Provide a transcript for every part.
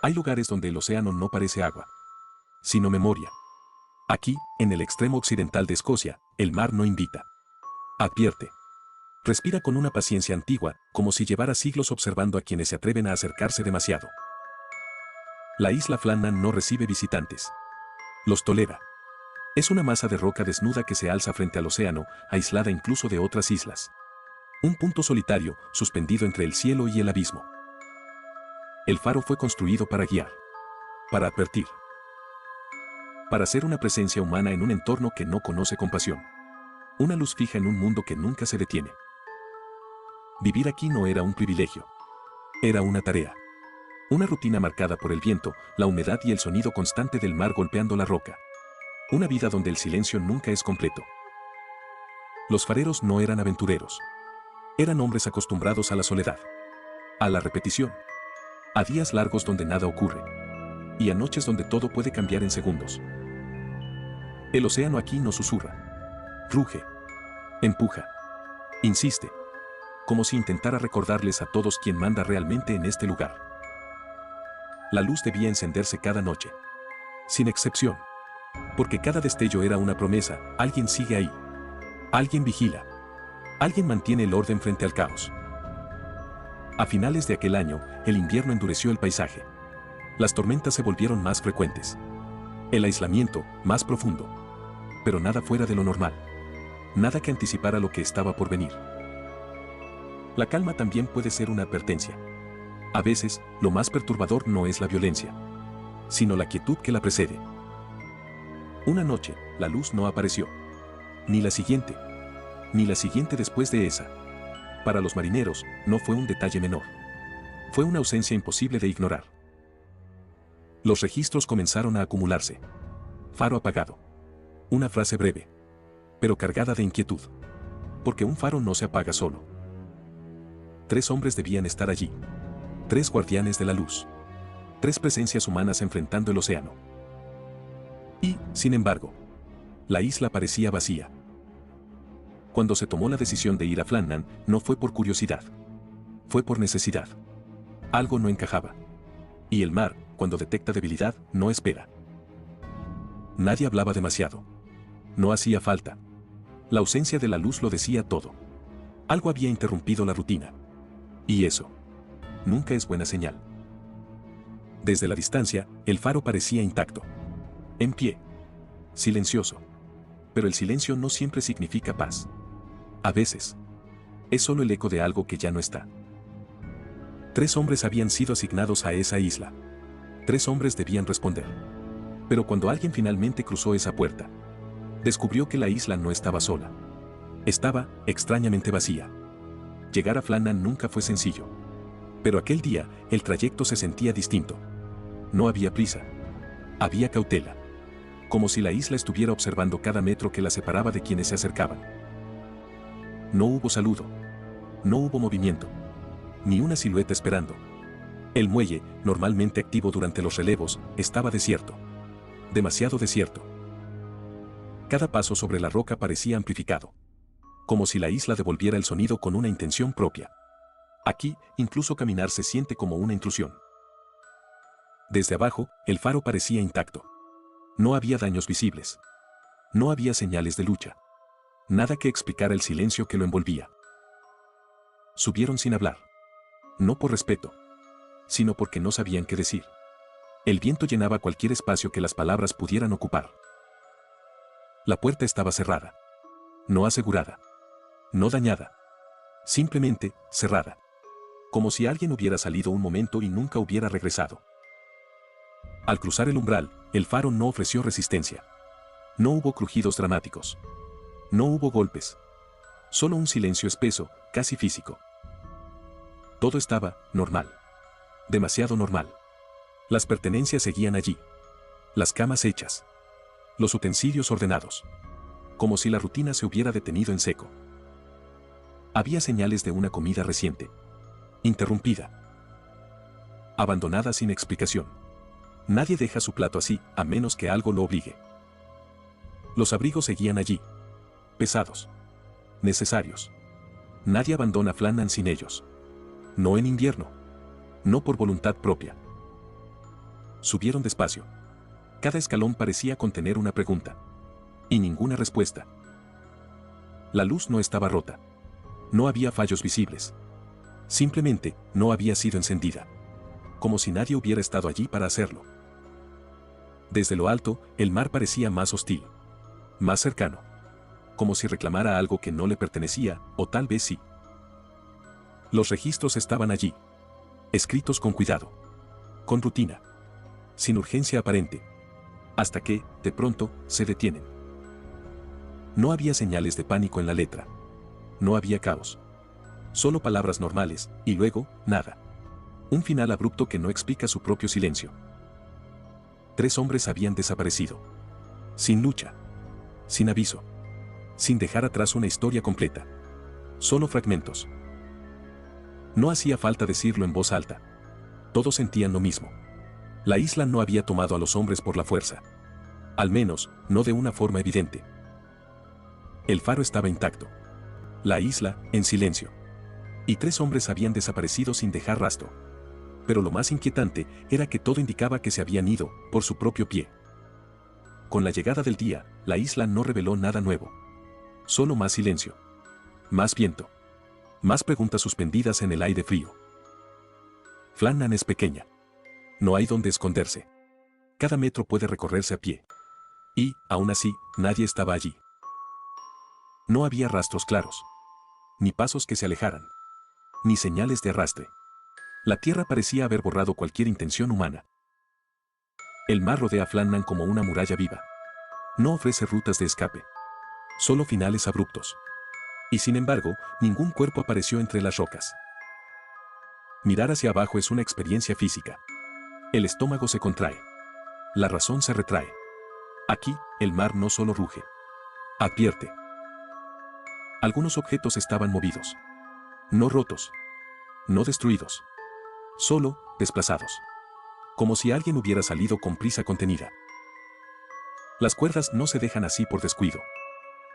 Hay lugares donde el océano no parece agua, sino memoria. Aquí, en el extremo occidental de Escocia, el mar no invita. Advierte. Respira con una paciencia antigua, como si llevara siglos observando a quienes se atreven a acercarse demasiado. La isla Flannan no recibe visitantes. Los tolera. Es una masa de roca desnuda que se alza frente al océano, aislada incluso de otras islas. Un punto solitario, suspendido entre el cielo y el abismo. El faro fue construido para guiar. Para advertir. Para ser una presencia humana en un entorno que no conoce compasión. Una luz fija en un mundo que nunca se detiene. Vivir aquí no era un privilegio. Era una tarea. Una rutina marcada por el viento, la humedad y el sonido constante del mar golpeando la roca. Una vida donde el silencio nunca es completo. Los fareros no eran aventureros. Eran hombres acostumbrados a la soledad. A la repetición. A días largos donde nada ocurre. Y a noches donde todo puede cambiar en segundos. El océano aquí no susurra. Ruge. Empuja. Insiste. Como si intentara recordarles a todos quién manda realmente en este lugar. La luz debía encenderse cada noche. Sin excepción. Porque cada destello era una promesa, alguien sigue ahí. Alguien vigila. Alguien mantiene el orden frente al caos. A finales de aquel año, el invierno endureció el paisaje. Las tormentas se volvieron más frecuentes. El aislamiento, más profundo. Pero nada fuera de lo normal. Nada que anticipara lo que estaba por venir. La calma también puede ser una advertencia. A veces, lo más perturbador no es la violencia, sino la quietud que la precede. Una noche, la luz no apareció. Ni la siguiente. Ni la siguiente después de esa. Para los marineros, no fue un detalle menor. Fue una ausencia imposible de ignorar. Los registros comenzaron a acumularse. Faro apagado. Una frase breve, pero cargada de inquietud. Porque un faro no se apaga solo. 3 hombres debían estar allí. 3 guardianes de la luz. 3 presencias humanas enfrentando el océano. Y, sin embargo, la isla parecía vacía. Cuando se tomó la decisión de ir a Flannan, no fue por curiosidad. Fue por necesidad. Algo no encajaba. Y el mar, cuando detecta debilidad, no espera. Nadie hablaba demasiado. No hacía falta. La ausencia de la luz lo decía todo. Algo había interrumpido la rutina. Y eso nunca es buena señal. Desde la distancia, el faro parecía intacto. En pie. Silencioso. Pero el silencio no siempre significa paz. A veces, es solo el eco de algo que ya no está. 3 hombres habían sido asignados a esa isla. 3 hombres debían responder. Pero cuando alguien finalmente cruzó esa puerta, descubrió que la isla no estaba sola. Estaba, extrañamente vacía. Llegar a Flannan nunca fue sencillo. Pero aquel día, el trayecto se sentía distinto. No había prisa. Había cautela. Como si la isla estuviera observando cada metro que la separaba de quienes se acercaban. No hubo saludo. No hubo movimiento. Ni una silueta esperando. El muelle, normalmente activo durante los relevos, estaba desierto. Demasiado desierto. Cada paso sobre la roca parecía amplificado. Como si la isla devolviera el sonido con una intención propia. Aquí, incluso caminar se siente como una intrusión. Desde abajo, el faro parecía intacto. No había daños visibles. No había señales de lucha. Nada que explicara el silencio que lo envolvía. Subieron sin hablar. No por respeto, sino porque no sabían qué decir. El viento llenaba cualquier espacio que las palabras pudieran ocupar. La puerta estaba cerrada. No asegurada. No dañada. Simplemente, cerrada. Como si alguien hubiera salido un momento y nunca hubiera regresado. Al cruzar el umbral, el faro no ofreció resistencia. No hubo crujidos dramáticos. No hubo golpes. Solo un silencio espeso, casi físico. Todo estaba normal. Demasiado normal. Las pertenencias seguían allí. Las camas hechas. Los utensilios ordenados. Como si la rutina se hubiera detenido en seco. Había señales de una comida reciente. Interrumpida. Abandonada sin explicación. Nadie deja su plato así, a menos que algo lo obligue. Los abrigos seguían allí. Pesados. Necesarios. Nadie abandona Flannan sin ellos. No en invierno. No por voluntad propia. Subieron despacio. Cada escalón parecía contener una pregunta. Y ninguna respuesta. La luz no estaba rota. No había fallos visibles. Simplemente, no había sido encendida. Como si nadie hubiera estado allí para hacerlo. Desde lo alto, el mar parecía más hostil. Más cercano. Como si reclamara algo que no le pertenecía, o tal vez sí. Los registros estaban allí. Escritos con cuidado. Con rutina. Sin urgencia aparente. Hasta que, de pronto, se detienen. No había señales de pánico en la letra. No había caos. Solo palabras normales, y luego, nada. Un final abrupto que no explica su propio silencio. 3 hombres habían desaparecido. Sin lucha. Sin aviso. Sin dejar atrás una historia completa. Solo fragmentos. No hacía falta decirlo en voz alta. Todos sentían lo mismo. La isla no había tomado a los hombres por la fuerza. Al menos, no de una forma evidente. El faro estaba intacto. La isla, en silencio. Y 3 hombres habían desaparecido sin dejar rastro. Pero lo más inquietante era que todo indicaba que se habían ido, por su propio pie. Con la llegada del día, la isla no reveló nada nuevo. Solo más silencio. Más viento. Más preguntas suspendidas en el aire frío. Flannan es pequeña. No hay donde esconderse. Cada metro puede recorrerse a pie. Y, aún así, nadie estaba allí. No había rastros claros. Ni pasos que se alejaran. Ni señales de arrastre. La tierra parecía haber borrado cualquier intención humana. El mar rodea a Flannan como una muralla viva. No ofrece rutas de escape. Solo finales abruptos. Y sin embargo, ningún cuerpo apareció entre las rocas. Mirar hacia abajo es una experiencia física. El estómago se contrae. La razón se retrae. Aquí, el mar no solo ruge. Advierte. Algunos objetos estaban movidos. No rotos. No destruidos. Solo, desplazados. Como si alguien hubiera salido con prisa contenida. Las cuerdas no se dejan así por descuido.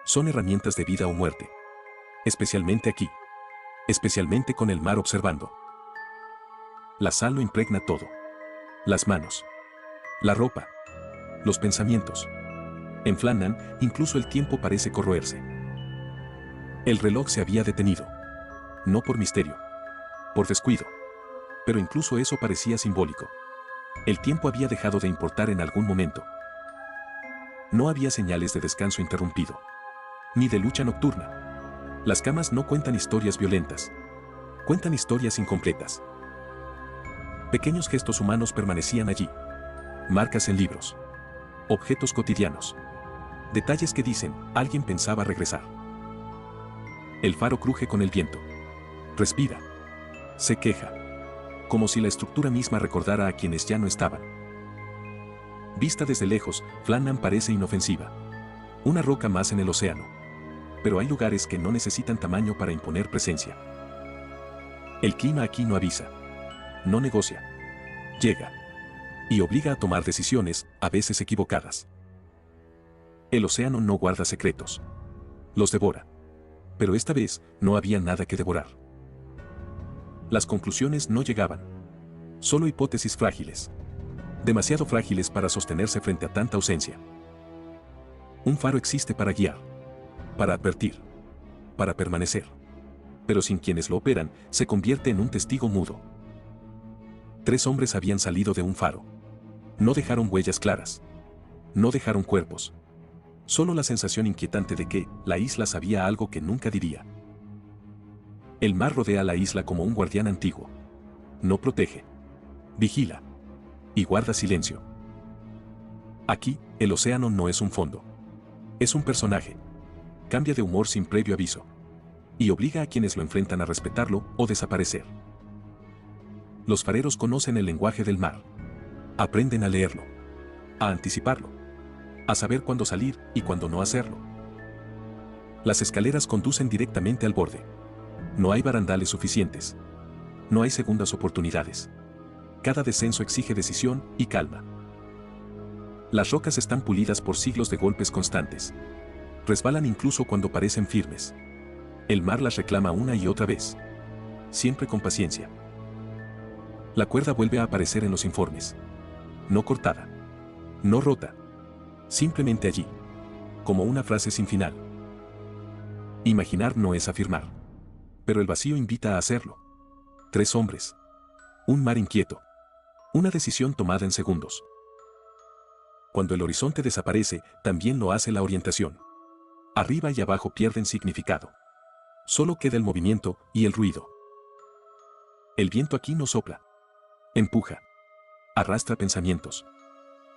Son herramientas de vida o muerte. Especialmente aquí. Especialmente con el mar observando. La sal lo impregna todo. Las manos. La ropa. Los pensamientos. En Flannan, incluso el tiempo parece corroerse. El reloj se había detenido. No por misterio. Por descuido. Pero incluso eso parecía simbólico. El tiempo había dejado de importar en algún momento. No había señales de descanso interrumpido. Ni de lucha nocturna. Las camas no cuentan historias violentas. Cuentan historias incompletas. Pequeños gestos humanos permanecían allí. Marcas en libros. Objetos cotidianos. Detalles que dicen, alguien pensaba regresar. El faro cruje con el viento. Respira. Se queja. Como si la estructura misma recordara a quienes ya no estaban. Vista desde lejos, Flannan parece inofensiva. Una roca más en el océano. Pero hay lugares que no necesitan tamaño para imponer presencia. El clima aquí no avisa. No negocia. Llega. Y obliga a tomar decisiones, a veces equivocadas. El océano no guarda secretos. Los devora. Pero esta vez, no había nada que devorar. Las conclusiones no llegaban. Solo hipótesis frágiles. Demasiado frágiles para sostenerse frente a tanta ausencia. Un faro existe para guiar. Para advertir. Para permanecer. Pero sin quienes lo operan, se convierte en un testigo mudo. 3 hombres habían salido de un faro. No dejaron huellas claras. No dejaron cuerpos. Solo la sensación inquietante de que la isla sabía algo que nunca diría. El mar rodea la isla como un guardián antiguo. No protege. Vigila. Y guarda silencio. Aquí, el océano no es un fondo. Es un personaje. Cambia de humor sin previo aviso. Y obliga a quienes lo enfrentan a respetarlo o desaparecer. Los fareros conocen el lenguaje del mar. Aprenden a leerlo. A anticiparlo. A saber cuándo salir y cuándo no hacerlo. Las escaleras conducen directamente al borde. No hay barandales suficientes. No hay segundas oportunidades. Cada descenso exige decisión y calma. Las rocas están pulidas por siglos de golpes constantes. Resbalan incluso cuando parecen firmes. El mar las reclama una y otra vez. Siempre con paciencia. La cuerda vuelve a aparecer en los informes. no cortada, no rota, simplemente allí, como una frase sin final. Imaginar no es afirmar, pero el vacío invita a hacerlo. 3 hombres, un mar inquieto, una decisión tomada en segundos. Cuando el horizonte desaparece, también lo hace la orientación. Arriba y abajo pierden significado. Solo queda el movimiento y el ruido. El viento aquí no sopla. Empuja. Arrastra pensamientos.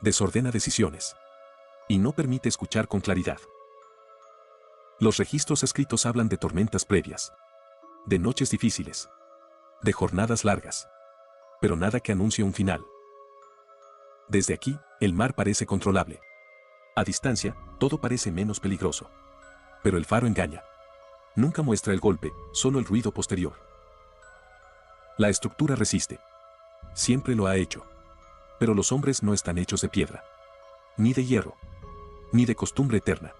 Desordena decisiones. Y no permite escuchar con claridad. Los registros escritos hablan de tormentas previas. De noches difíciles. De jornadas largas. Pero nada que anuncie un final. Desde aquí, el mar parece controlable. A distancia, todo parece menos peligroso. Pero el faro engaña. Nunca muestra el golpe, solo el ruido posterior. La estructura resiste. Siempre lo ha hecho. Pero los hombres no están hechos de piedra. Ni de hierro. Ni de costumbre eterna.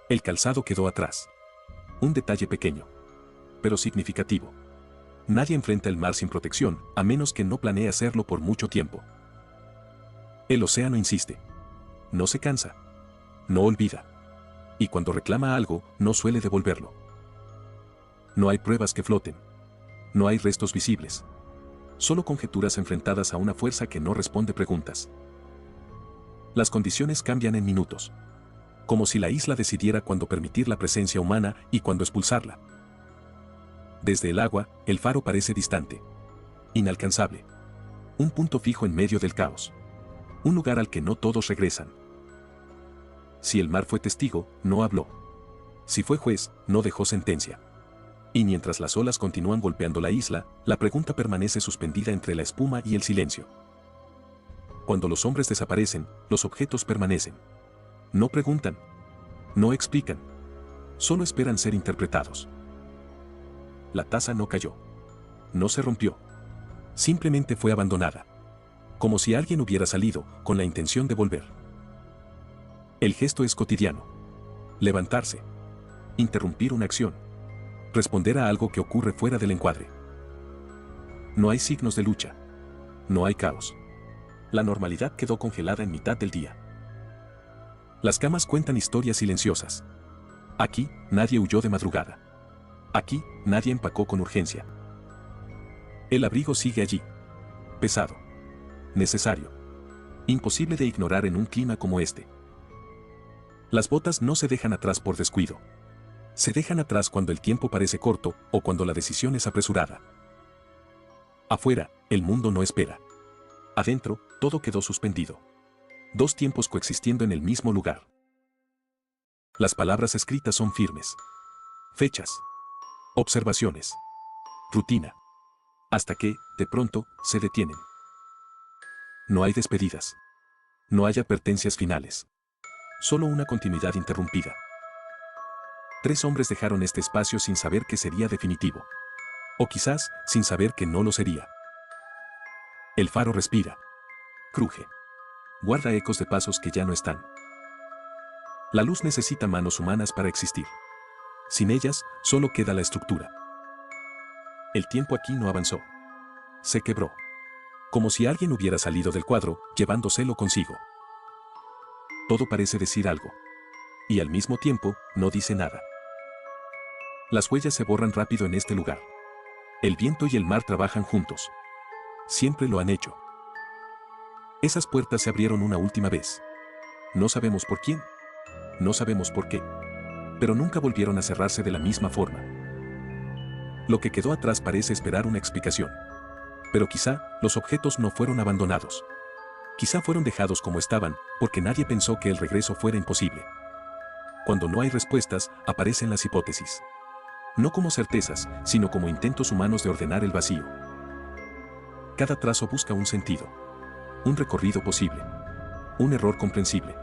El calzado quedó atrás. Un detalle pequeño. Pero significativo. Nadie enfrenta el mar sin protección, a menos que no planee hacerlo por mucho tiempo. El océano insiste. No se cansa. No olvida. Y cuando reclama algo, no suele devolverlo. No hay pruebas que floten. No hay restos visibles. Solo conjeturas enfrentadas a una fuerza que no responde preguntas. Las condiciones cambian en minutos. Como si la isla decidiera cuándo permitir la presencia humana y cuándo expulsarla. Desde el agua, el faro parece distante. Inalcanzable. Un punto fijo en medio del caos. Un lugar al que no todos regresan. Si el mar fue testigo, no habló. Si fue juez, no dejó sentencia. Y mientras las olas continúan golpeando la isla, la pregunta permanece suspendida entre la espuma y el silencio. Cuando los hombres desaparecen, los objetos permanecen. No preguntan. No explican. Solo esperan ser interpretados. La taza no cayó. No se rompió. Simplemente fue abandonada. Como si alguien hubiera salido, con la intención de volver. El gesto es cotidiano. Levantarse. Interrumpir una acción. Responder a algo que ocurre fuera del encuadre. No hay signos de lucha. No hay caos. La normalidad quedó congelada en mitad del día. Las camas cuentan historias silenciosas. Aquí, nadie huyó de madrugada. Aquí, nadie empacó con urgencia. El abrigo sigue allí. Pesado. Necesario. Imposible de ignorar en un clima como este. Las botas no se dejan atrás por descuido. Se dejan atrás cuando el tiempo parece corto o cuando la decisión es apresurada. Afuera, el mundo no espera. Adentro, todo quedó suspendido. 2 tiempos coexistiendo en el mismo lugar. Las palabras escritas son firmes. Fechas. Observaciones. Rutina. Hasta que, de pronto, se detienen. No hay despedidas. No hay advertencias finales. Solo una continuidad interrumpida. 3 hombres dejaron este espacio sin saber que sería definitivo. O quizás, sin saber que no lo sería. El faro respira. Cruje. Guarda ecos de pasos que ya no están. La luz necesita manos humanas para existir. Sin ellas, solo queda la estructura. El tiempo aquí no avanzó. Se quebró. Como si alguien hubiera salido del cuadro, llevándoselo consigo. Todo parece decir algo. Y al mismo tiempo, no dice nada. Las huellas se borran rápido en este lugar. El viento y el mar trabajan juntos. Siempre lo han hecho. Esas puertas se abrieron una última vez. No sabemos por quién. No sabemos por qué. Pero nunca volvieron a cerrarse de la misma forma. Lo que quedó atrás parece esperar una explicación. Pero quizá, los objetos no fueron abandonados. Quizá fueron dejados como estaban, porque nadie pensó que el regreso fuera imposible. Cuando no hay respuestas, aparecen las hipótesis. No como certezas, sino como intentos humanos de ordenar el vacío. Cada trazo busca un sentido. Un recorrido posible. Un error comprensible.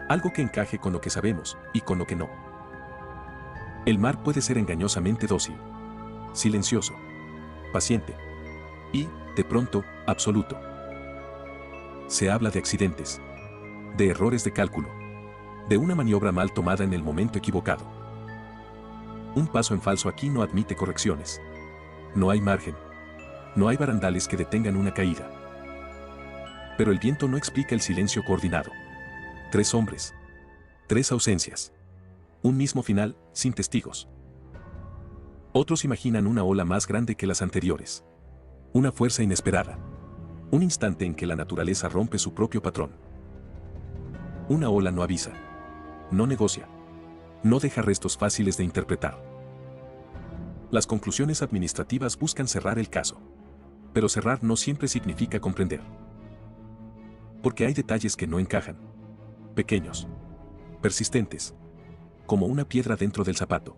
Algo que encaje con lo que sabemos, y con lo que no. El mar puede ser engañosamente dócil. Silencioso. Paciente. Y, de pronto, absoluto. Se habla de accidentes. De errores de cálculo. De una maniobra mal tomada en el momento equivocado. Un paso en falso aquí no admite correcciones. No hay margen. No hay barandales que detengan una caída. Pero el viento no explica el silencio coordinado. 3 hombres. 3 ausencias. Un mismo final, sin testigos. Otros imaginan una ola más grande que las anteriores. Una fuerza inesperada. Un instante en que la naturaleza rompe su propio patrón. Una ola no avisa. No negocia. No deja restos fáciles de interpretar. Las conclusiones administrativas buscan cerrar el caso. Pero cerrar no siempre significa comprender. Porque hay detalles que no encajan. Pequeños. Persistentes. Como una piedra dentro del zapato.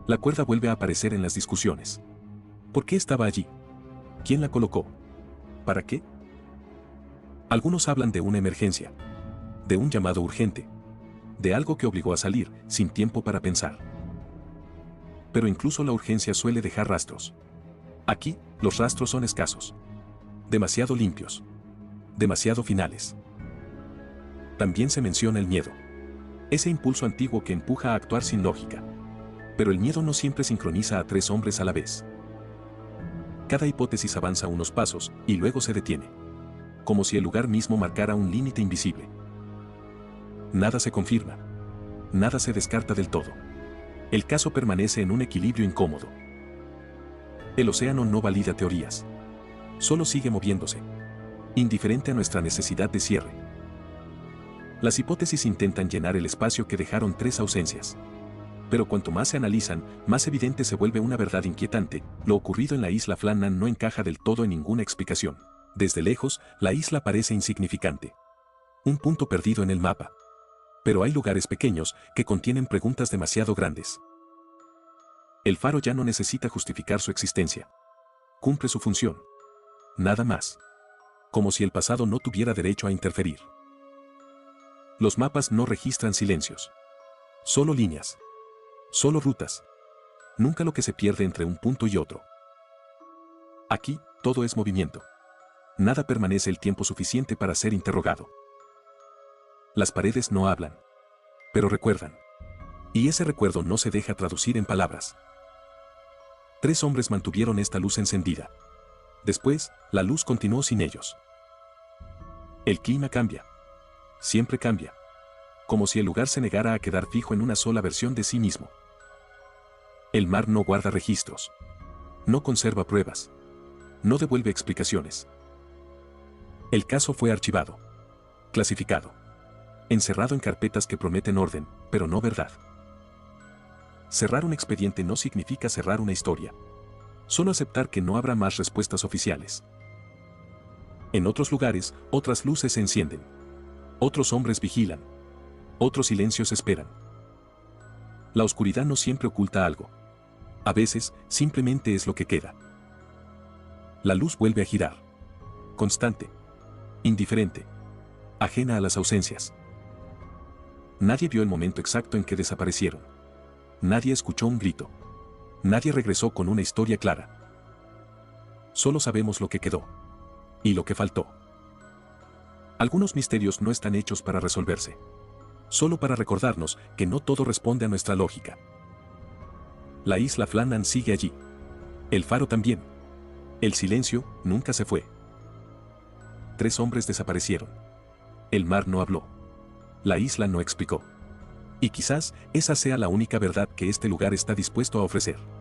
La cuerda vuelve a aparecer en las discusiones. ¿Por qué estaba allí? ¿Quién la colocó? ¿Para qué? Algunos hablan de una emergencia. De un llamado urgente. De algo que obligó a salir, sin tiempo para pensar. Pero incluso la urgencia suele dejar rastros. Aquí, los rastros son escasos. Demasiado limpios. Demasiado finales. También se menciona el miedo. Ese impulso antiguo que empuja a actuar sin lógica. Pero el miedo no siempre sincroniza a 3 hombres a la vez. Cada hipótesis avanza unos pasos y luego se detiene. Como si el lugar mismo marcara un límite invisible. Nada se confirma. Nada se descarta del todo. El caso permanece en un equilibrio incómodo. El océano no valida teorías. Solo sigue moviéndose. Indiferente a nuestra necesidad de cierre. Las hipótesis intentan llenar el espacio que dejaron 3 ausencias. Pero cuanto más se analizan, más evidente se vuelve una verdad inquietante: lo ocurrido en la isla Flannan no encaja del todo en ninguna explicación. Desde lejos, la isla parece insignificante. Un punto perdido en el mapa. Pero hay lugares pequeños que contienen preguntas demasiado grandes. El faro ya no necesita justificar su existencia. Cumple su función. Nada más. Como si el pasado no tuviera derecho a interferir. Los mapas no registran silencios. Solo líneas. Solo rutas. Nunca lo que se pierde entre un punto y otro. Aquí, todo es movimiento. Nada permanece el tiempo suficiente para ser interrogado. Las paredes no hablan. Pero recuerdan. Y ese recuerdo no se deja traducir en palabras. 3 hombres mantuvieron esta luz encendida. Después, la luz continuó sin ellos. El clima cambia. Siempre cambia. Como si el lugar se negara a quedar fijo en una sola versión de sí mismo. El mar no guarda registros. No conserva pruebas. No devuelve explicaciones. El caso fue archivado. Clasificado. Encerrado en carpetas que prometen orden, pero no verdad. Cerrar un expediente no significa cerrar una historia. Solo aceptar que no habrá más respuestas oficiales. En otros lugares, otras luces se encienden. Otros hombres vigilan. Otros silencios esperan. La oscuridad no siempre oculta algo. A veces, simplemente es lo que queda. La luz vuelve a girar. Constante. Indiferente. Ajena a las ausencias. Nadie vio el momento exacto en que desaparecieron. Nadie escuchó un grito. Nadie regresó con una historia clara. Solo sabemos lo que quedó. Y lo que faltó. Algunos misterios no están hechos para resolverse. Solo para recordarnos que no todo responde a nuestra lógica. La isla Flannan sigue allí. El faro también. El silencio nunca se fue. 3 hombres desaparecieron. El mar no habló. La isla no explicó. Y quizás esa sea la única verdad que este lugar está dispuesto a ofrecer.